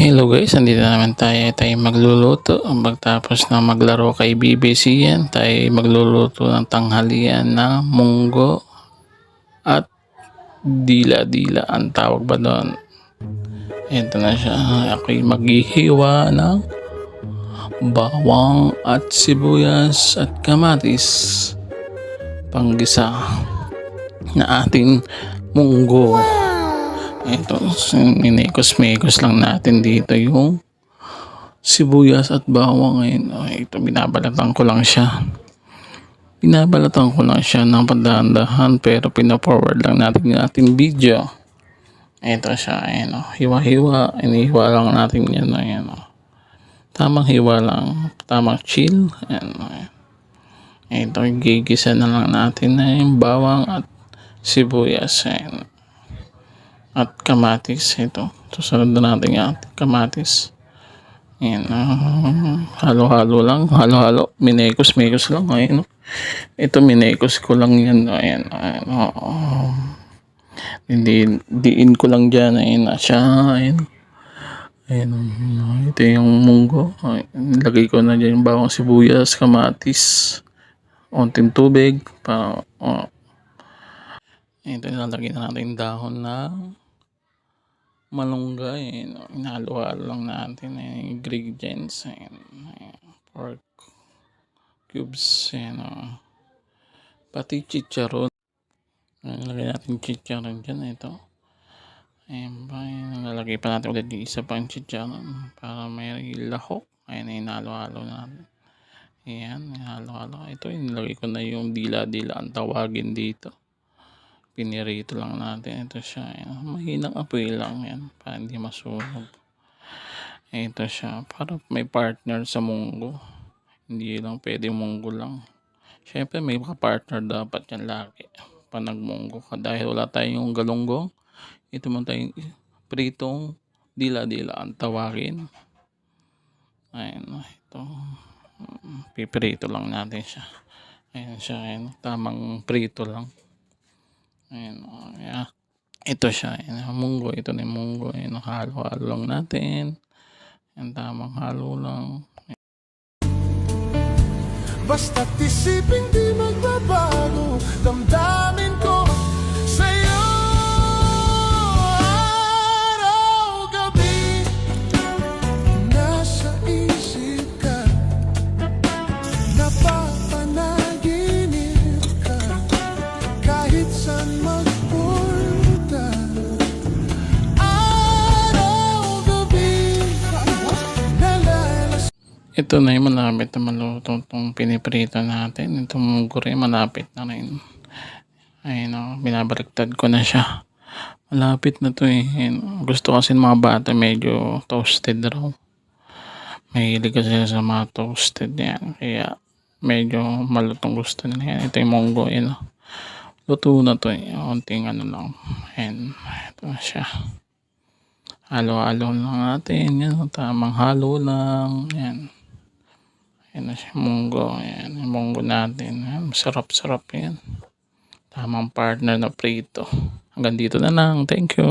Hello guys, andito naman tayo magluluto. Pagtapos na maglaro kay BBC yan, tayo magluluto ng tanghalian na munggo at dila-dila ang tawag ba doon. Ito na siya, ako'y maghihiwa ng bawang at sibuyas at kamatis panggisa na ating munggo. Ito, minikos-mikos lang natin dito yung sibuyas at bawang ngayon. Ito, binabalatan ko lang siya. Binabalatan ko lang siya ng padahan-dahan pero pina-forward lang natin yung ating video. Ito siya, ayan o. Hiwa-hiwa. Inihiwa lang natin yan. Ayan o. Tamang hiwa lang. Tamang chill. Ayan o. Ito, gigisa na lang natin na yung bawang at sibuyas. Ayan. At kamatis. Ito. Susunod na natin yung kamatis. Ayan. Halo-halo lang. Halo-halo. Minekos-mekos lang. Ayan. Ito, minekos ko lang yan. Ayan. Hindi, diin ko lang dyan. Ayan na siya. Ayan. Ayan. Ito yung munggo. Lagay ko na dyan yung bawang sibuyas, kamatis. Onting tubig. Para, ito, ilalagay na natin dahon na malunggay. Inahalo-halo lang natin ingredients. Pork cubes. Pati chicharon. Nalagay natin chicharon dyan. Ito. Ayan ba. Nalalagay pa natin ulit yung isa pang chicharon para may lahok. Ayan, inahalo-halo natin. Ayan, inahalo-halo. Ito, inalagay ko na yung dila-dila ang tawagin dito. Pinirito lang natin. Ito siya. Ayan. Mahinang apoy lang yan. Para hindi masunog. Ito siya. Para may partner sa munggo. Hindi lang pwede munggo lang. Siyempre may partner dapat yan lagi. Pag nagmunggo ka. Dahil wala tayong galunggong. Ito man tayong pritong dila-dila ang tawagin. Ayan. Ito. Pipirito lang natin siya. Ayan siya. Ayan. Tamang prito lang. Ayan, yeah. Ito siya, ayan, munggo, ito na yung munggo, ayan, halo-halo lang natin, ayan, tamang halo lang. Basta't isipin di magbabago, damdamin ko sa'yo, araw-gabi, nasa isip ka, napapanaginip ka, kahit saan magpunta, araw-gabi, nalalas. Ito na yung malapit na maluto itong piniprito natin. Itong munggo rin, malapit na rin. Ayun o, binabaliktad ko na siya. Malapit na to eh. Ayun, gusto kasi ng mga bata medyo toasted raw. Mahilig kasi sa mga toasted yan. Kaya medyo malutong gusto nila yan. Ito yung munggo, yun o. Luto na to eh. Unting ano lang. Ayun, ito na siya. Halo-halo lang natin. Yan, tamang halo lang. Yan. Ayan na siya, munggo. Ayan, yung munggo natin. Ayan, sarap-sarap yan. Tamang partner na prito. Hanggang dito na lang. Thank you.